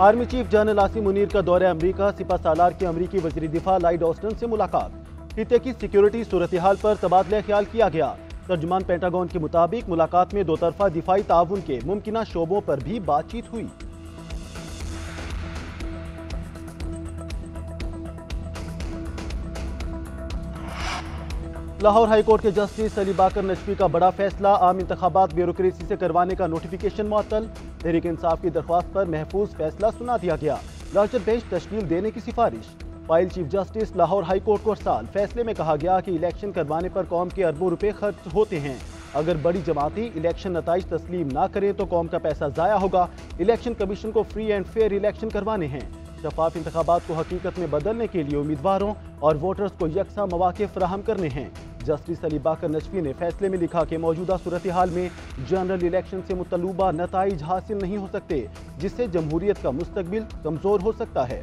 Army chief general Asim Munir का दौरे अमरीका, सिपह सालार के अमरीकी वज़ीर दिफा लॉयड ऑस्टिन से मुलाकात। खित्ते की सिक्योरिटी सूरत हाल पर तबादला ख्याल किया गया। तर्जुमान पेंटागन के मुताबिक मुलाकात में दो तरफा दिफाई ताउन के मुमकिना शोबों पर भी बातचीत हुई। लाहौर हाईकोर्ट के जस्टिस अली बाकर नजफी का बड़ा फैसला, आम इंतखाबात ब्यूरोक्रेसी से करवाने का नोटिफिकेशन मुअत्तल। तहरीक इंसाफ की दरख्वास्त पर महफूज फैसला सुना दिया गया। लार्जर बेंच तश्कील देने की सिफारिश। File chief justice Lahore high court को अरसाल। फैसले में कहा गया कि इलेक्शन करवाने पर कौम के अरबों रुपए खर्च होते हैं। अगर बड़ी जमातें इलेक्शन नताइज तस्लीम ना करें तो कौम का पैसा जाया होगा। इलेक्शन कमीशन को फ्री एंड फेयर इलेक्शन करवाने हैं। शफाफ इंतखाबात को हकीकत में बदलने के लिए उम्मीदवारों और वोटर्स को यकसा मौके फराहम करने हैं। जस्टिस अली बाकर नजफी ने फैसले में लिखा कि मौजूदा सूरत हाल में जनरल इलेक्शन से मुतलूबा नताइज हासिल नहीं हो सकते, जिससे जमहूरियत का मुस्तकबिल कमजोर हो सकता है।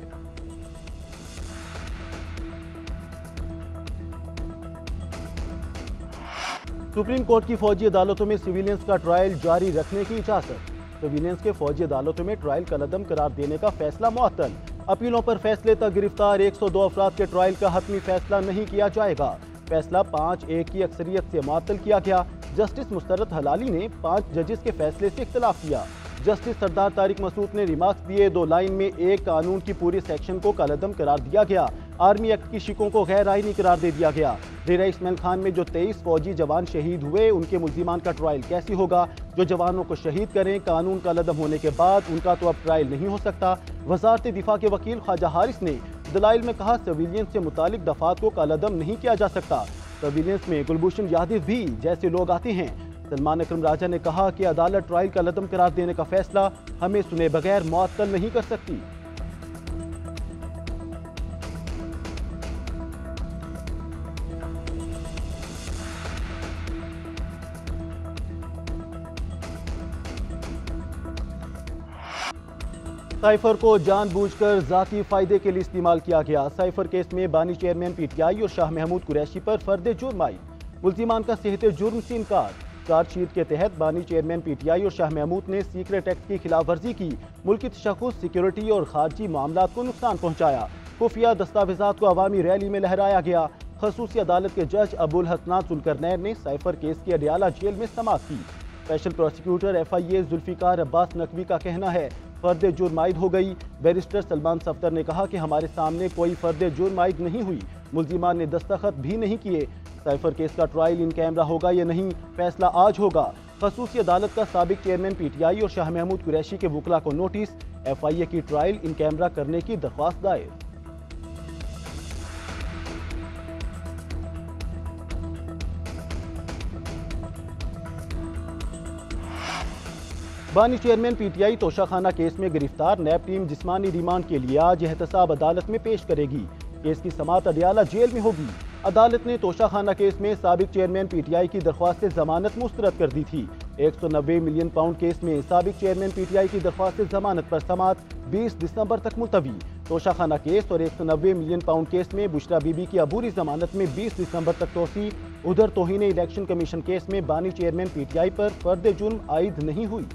सुप्रीम कोर्ट की फौजी अदालतों में सिविलियंस का ट्रायल जारी रखने की इजाजत। सिविलियंस के फौजी अदालतों में ट्रायल कलअदम करार देने का फैसला मुअत्तल। अपीलों पर फैसले तक गिरफ्तार 102 अफराद के ट्रायल का हतमी फैसला नहीं किया जाएगा। फैसला 5-1 की अक्सरियत से मुअत्तल किया गया। जस्टिस मुस्तरद हलाली ने 5 जजेस के फैसले से इख्तलाफ किया। जस्टिस सरदार तारिक मसूद ने रिमार्क्स दिए। 2 लाइन में एक कानून की पूरी सेक्शन को कलअदम करार दिया गया। आर्मी एक्ट की शिकों को गैर आईनी करार दे दिया गया। डेरा इस्माइल खान में जो 23 फौजी जवान शहीद हुए, उनके मुल्जिमान का ट्रायल कैसे होगा? जो जवानों को शहीद करें, कानून कलअदम होने के बाद उनका तो अब ट्रायल नहीं हो सकता। वजारत दिफा के वकील ख्वाजा हारिस ने दलाइल में कहा, सिविलियंस से मुतालिक दफात को कलअदम नहीं किया जा सकता। सिविलियंस में कुलभूषण यादव भी जैसे लोग आते हैं। सलमान अकरम राजा ने कहा कि अदालत ट्रायल कलअदम करार देने का फैसला हमें सुने बगैर मुअत्तल नहीं कर सकती। साइफर को जानबूझकर जाती फायदे के लिए इस्तेमाल किया गया। साइफर केस में बानी चेयरमैन पीटीआई और शाह महमूद कुरैशी पर फर्द जुर्म आई। मुल्जिमान का सेहत जुर्म से इनकार। चार्जशीट के तहत बानी चेयरमैन पीटीआई और शाह महमूद ने सीक्रेट एक्ट की खिलाफ वर्जी की, मुल्की तशख्खुस, सिक्योरिटी और खारजी मामलात को नुकसान पहुंचाया। खुफिया दस्तावेजात को अवामी रैली में लहराया गया। खसूसी अदालत के जज अबुल हसनात जुल्करनैन ने साइफर केस की अडियाला जेल में समाअत की। Special prosecutor FIA Zulfiqar Abbas Naqvi का कहना है, फर्द जुर्म आयद हो गई। बैरिस्टर सलमान सफ्तर ने कहा कि हमारे सामने कोई फर्द जुर्म आयद नहीं हुई, मुल्जिमान ने दस्तखत भी नहीं किए। साइफर केस का ट्रायल इन कैमरा होगा या नहीं, फैसला आज होगा। खसूसी अदालत का साबिक चेयरमैन पीटीआई और शाह महमूद कुरैशी के वकला को नोटिस। FIA की ट्रायल इन कैमरा करने की दरख्वास्त दायर। बानी चेयरमैन पीटीआई तोशाखाना केस में गिरफ्तार नैब टीम जिस्मानी रिमांड के लिए आज एहतसाब अदालत में पेश करेगी। केस की समाअत अडियाला जेल में होगी। अदालत ने तोशाखाना केस में साबिक चेयरमैन पीटीआई की दरख्वास्त से जमानत मुस्तरद कर दी थी। 190 मिलियन पाउंड केस में साबिक चेयरमैन पीटीआई की दरख्वास्त से जमानत पर समाअत 20 दिसंबर तक मुलतवी। तोशाखाना केस और 190 मिलियन पाउंड केस में बुशरा बीबी की अबूरी जमानत में 20 दिसंबर तक तोसी। उधर तौहीन इलेक्शन कमीशन केस में बानी चेयरमैन पीटीआई पर फर्द जुर्म आयद नहीं हुई।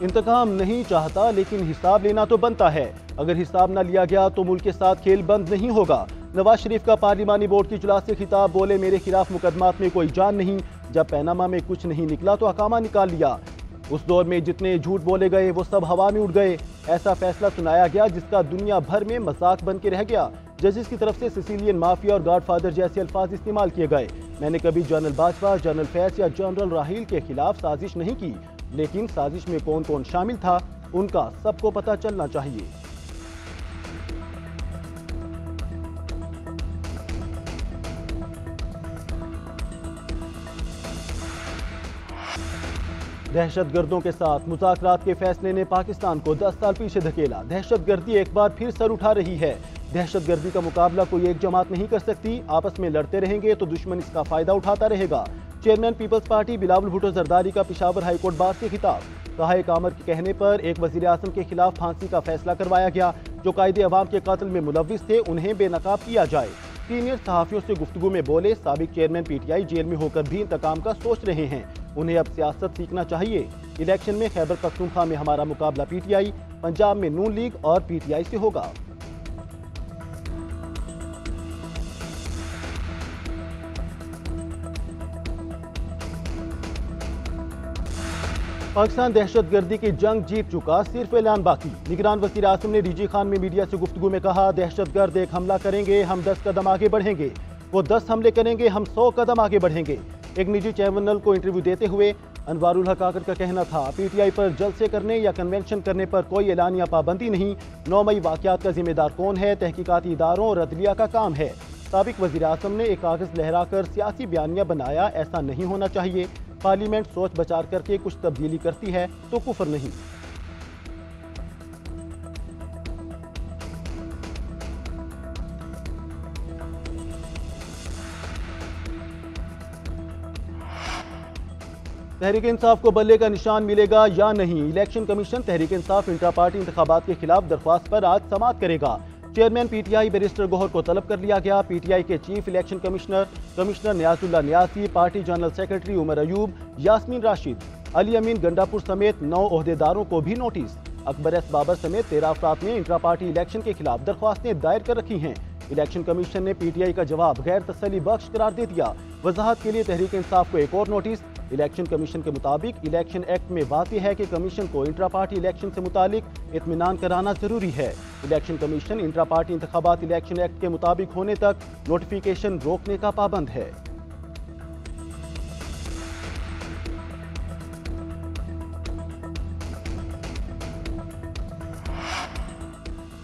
इंतकाम नहीं चाहता, लेकिन हिसाब लेना तो बनता है। अगर हिसाब न लिया गया तो मुल्क के साथ खेल बंद नहीं होगा। नवाज शरीफ का पार्लिमानी बोर्ड की इजलास से खिताब, बोले मेरे खिलाफ मुकदमात में कोई जान नहीं। जब पैनामा में कुछ नहीं निकला तो हकामा निकाल लिया। उस दौर में जितने झूठ बोले गए वो सब हवा में उड़ गए। ऐसा फैसला सुनाया गया जिसका दुनिया भर में मजाक बन के रह गया। जजेस की तरफ से सिसिलियन माफिया और गॉडफादर जैसे अल्फाज इस्तेमाल किए गए। मैंने कभी जनरल बाजवा, जनरल फैज या जनरल राहील के खिलाफ साजिश नहीं की, लेकिन साजिश में कौन कौन शामिल था उनका सबको पता चलना चाहिए। दहशतगर्दों के साथ मुज़ाकरात के फैसले ने पाकिस्तान को 10 साल पीछे धकेला। दहशतगर्दी एक बार फिर सर उठा रही है। दहशतगर्दी का मुकाबला कोई एक जमात नहीं कर सकती। आपस में लड़ते रहेंगे तो दुश्मन इसका फायदा उठाता रहेगा। चेयरमैन पीपल्स पार्टी बिलावल भुट्टो जरदारी का पेशावर हाईकोर्ट बार से खिताब। कहा एक आमर के कहने पर एक वजीर आजम के खिलाफ फांसी का फैसला करवाया गया। जो कायदे अवाम के कत्ल में मुलव्विस थे उन्हें बेनकाब किया जाए। सीनियर सहाफियों से गुफ्तगू में बोले, साबिक चेयरमैन पीटीआई जेल में होकर भी इंतकाम का सोच रहे हैं, उन्हें अब सियासत सीखना चाहिए। इलेक्शन में खैबर पख्तूनख्वा में हमारा मुकाबला पीटीआई, पंजाब में नून लीग और पीटीआई से होगा। पाकिस्तान दहशतगर्दी की जंग जीत चुका, सिर्फ ऐलान बाकी। निगरान वज़ीर आज़म ने डीजी खान में मीडिया से गुफ्तगू में कहा, दहशतगर्द एक हमला करेंगे, हम 10 कदम आगे बढ़ेंगे, वो 10 हमले करेंगे, हम 100 कदम आगे बढ़ेंगे। एक निजी चैनल को इंटरव्यू देते हुए अनवारुल हक आकर का कहना था, पीटीआई पर जलसे करने या कन्वेंशन करने पर कोई ऐलानिया पाबंदी नहीं। 9 मई वाक़यात का जिम्मेदार कौन है? तहकीकाती इदारों और अदलिया का काम है। साबिक वज़ीर आज़म ने एक कागज़ लहराकर सियासी बयानिया बनाया, ऐसा नहीं होना चाहिए। पार्लियामेंट सोच बचार करके कुछ तब्दीली करती है तो कुफर नहीं। तहरीक इंसाफ को बल्ले का निशान मिलेगा या नहीं? Election commission Tehreek Insaf intra party इंतखाबात के खिलाफ दरख्वास्त पर आज समाअत करेगा। चेयरमैन पीटीआई बैरिस्टर गौहर को तलब कर लिया गया। पीटीआई के chief election commissioner Niazullah Niazi, party general secretary Umar Ayub, Yasmin Rashid, Ali Amin Gandapur समेत 9 ओहदेदारों को भी नोटिस। अकबर एस बाबर समेत 13 अफराद ने इंट्रा पार्टी इलेक्शन के खिलाफ दरख्वास्तें दायर कर रखी हैं। इलेक्शन कमीशन ने पीटीआई का जवाब गैर तसल्ली बख्श करार दे दिया। वजाहत के लिए तहरीक इंसाफ को एक और नोटिस। इलेक्शन कमीशन के मुताबिक इलेक्शन एक्ट में वाज़ेह है कि कमीशन को इंट्रा पार्टी इलेक्शन से मुतालिक इत्मीनान कराना जरूरी है। इलेक्शन कमीशन इंट्रा पार्टी इंतखाबात इलेक्शन एक्ट के मुताबिक होने तक नोटिफिकेशन रोकने का पाबंद है।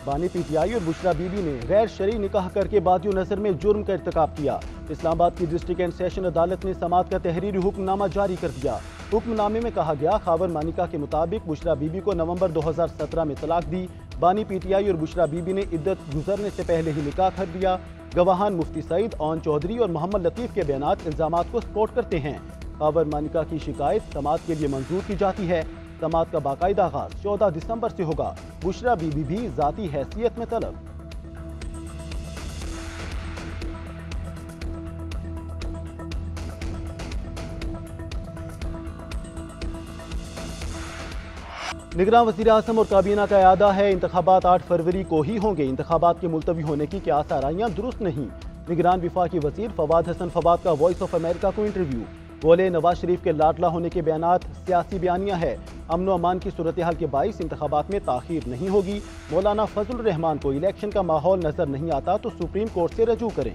बानी पीटीआई और बुशरा बीबी ने गैर शरई निकाह करके बादियों नजर में जुर्म का इर्तिकाब किया। इस्लामाबाद की डिस्ट्रिक्ट एंड सेशन अदालत ने समाअत का तहरीरी हुक्मनामा जारी कर दिया। हुक्मनामे में कहा गया, खावर मानिका के मुताबिक बुशरा बीबी को नवंबर 2017 में तलाक दी। बानी पीटीआई और बुशरा बीबी ने इद्दत गुजरने से पहले ही निकाह कर दिया। गवाहान मुफ्ती सईद, ओन चौधरी और मोहम्मद लतीफ के बयानात इल्जामात को सपोर्ट करते हैं। खावर मानिका की शिकायत समाअत के लिए मंजूर की जाती है। समाअत का बाकायदा आगाज 14 दिसंबर से होगा। बुशरा बीबी भी जाती हैसियत में तलब। निगरान वज़ीर आज़म और काबीना का इरादा है, इंतखाबात 8 फरवरी को ही होंगे। इंतखाबात के मुलतवी होने की क्या आसाराइयां दुरुस्त नहीं। निगरान विफाकी वज़ीर फवाद हसन फवाद का वॉइस ऑफ अमेरिका को इंटरव्यू। बोले, नवाज शरीफ के लाडला होने के बयानात सियासी बयानिया है। अमन अमान की सूरत हाल के बाइस इंतखाबात में ताखीर नहीं होगी। मौलाना फजल रहमान को इलेक्शन का माहौल नजर नहीं आता तो सुप्रीम कोर्ट से रजू करें।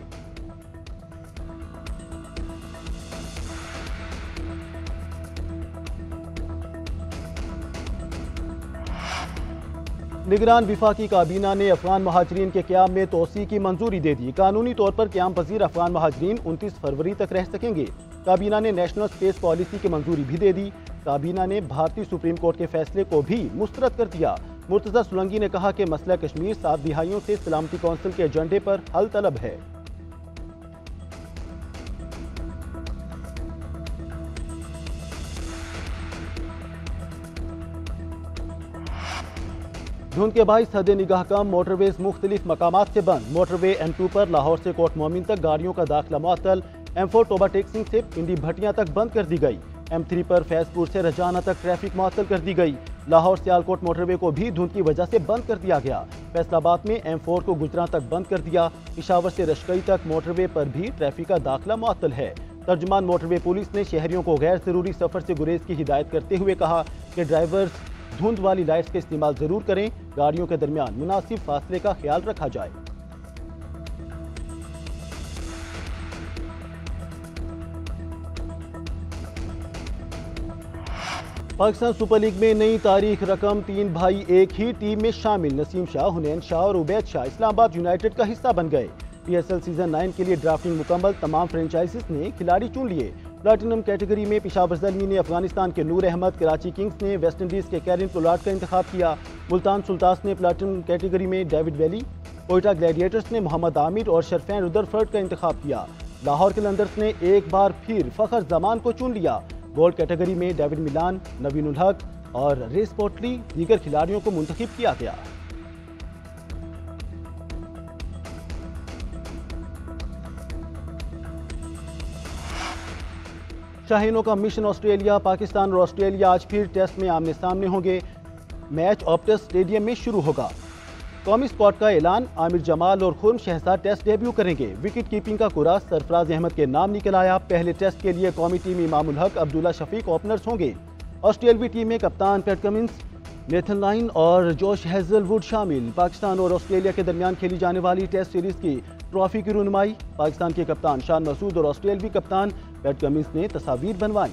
निगरान विफाकी काबीना ने अफगान महाजरीन के क़याम में तोसी की मंजूरी दे दी। कानूनी तौर पर क़याम पजीर अफगान महाजरीन 29 फरवरी तक रह सकेंगे। काबीना ने नेशनल स्पेस पॉलिसी की मंजूरी भी दे दी। काबीना ने भारतीय सुप्रीम कोर्ट के फैसले को भी मुस्तरद कर दिया। मुर्तज़ा सुलंगी ने कहा कि मसला कश्मीर 7 दिहाइयों से सलामती कौंसिल के एजेंडे पर हल तलब है। धुंध के बाईस हद निगाह कम, मोटरवेज मुख्तलिफ मकामात से बंद। मोटरवे M2 पर लाहौर से कोट मोमिन तक गाड़ियों का दाखिला मुअत्तल। M4 टोबा टेक्सिंग से पिंडी भटियां तक बंद कर दी गई। M3 पर फैजपुर से रजाना तक ट्रैफिक मुअत्तल कर दी गई। लाहौर सियालकोट मोटरवे को भी धुंध की वजह से बंद कर दिया गया। फैसलाबाद में M4 को गुजरां तक बंद कर दिया। पिशावर से रशकई तक मोटरवे पर भी ट्रैफिक का दाखिला मुअत्तल है। तर्जुमान मोटरवे पुलिस ने शहरियों को गैर जरूरी सफर से गुरेज की हिदायत करते हुए कहा कि ड्राइवर्स धुंध वाली लाइट्स का इस्तेमाल जरूर करें। गाड़ियों के दरमियान मुनासिब फासले का ख्याल रखा जाए। पाकिस्तान सुपर लीग में नई तारीख रकम, 3 भाई एक ही टीम में शामिल। नसीम शाह, हुनैन शाह और उबैद शाह इस्लामाबाद यूनाइटेड का हिस्सा बन गए। PSL सीजन 9 के लिए ड्राफ्टिंग मुकम्मल, तमाम फ्रेंचाइजीज ने खिलाड़ी चुन लिए। प्लेटिनम कैटेगरी में पेशावर ज़ल्मी ने अफगानिस्तान के नूर अहमद, कराची किंग्स ने वेस्ट इंडीज़ के कैरिन पोलार्ड का इंतखाब किया। मुल्तान सुल्तान्स ने प्लेटिनम कैटेगरी में डेविड वैली, कोयटा ग्लैडिएटर्स ने मोहम्मद आमिर और शरफैन रुदरफर्ड का इंतखाब किया। लाहौर कलंदर्स ने एक बार फिर फ़खर जमान को चुन लिया। गोल्ड कैटेगरी में डेविड मिलान, नवीन उल हक और रेस पोर्टली दीगर खिलाड़ियों को मुंतखब किया गया। शाहीनों का मिशन ऑस्ट्रेलिया। पाकिस्तान और ऑस्ट्रेलिया आज फिर टेस्ट में आमने सामने होंगे। मैच ऑप्टस स्टेडियम में शुरू होगा। कौमी स्क्वाड का ऐलान, आमिर जमाल और खुर्म शहजाद टेस्ट डेब्यू करेंगे। विकेट कीपिंग का कुरा सरफराज अहमद के नाम निकल आया। पहले टेस्ट के लिए कौमी टीम इमामुल हक, अब्दुल्ला शफीक ओपनर्स होंगे। ऑस्ट्रेलवी टीम में कप्तान पैट कमिंस, नेथन लाइन और जोश हेजलवुड शामिल। पाकिस्तान और ऑस्ट्रेलिया के दरमियान खेली जाने वाली टेस्ट सीरीज की ट्रॉफी की रुनमाई पाकिस्तान के कप्तान शान मसूद और ऑस्ट्रेलवी कप्तान पैट कमिंस ने तस्वीर बनवाई।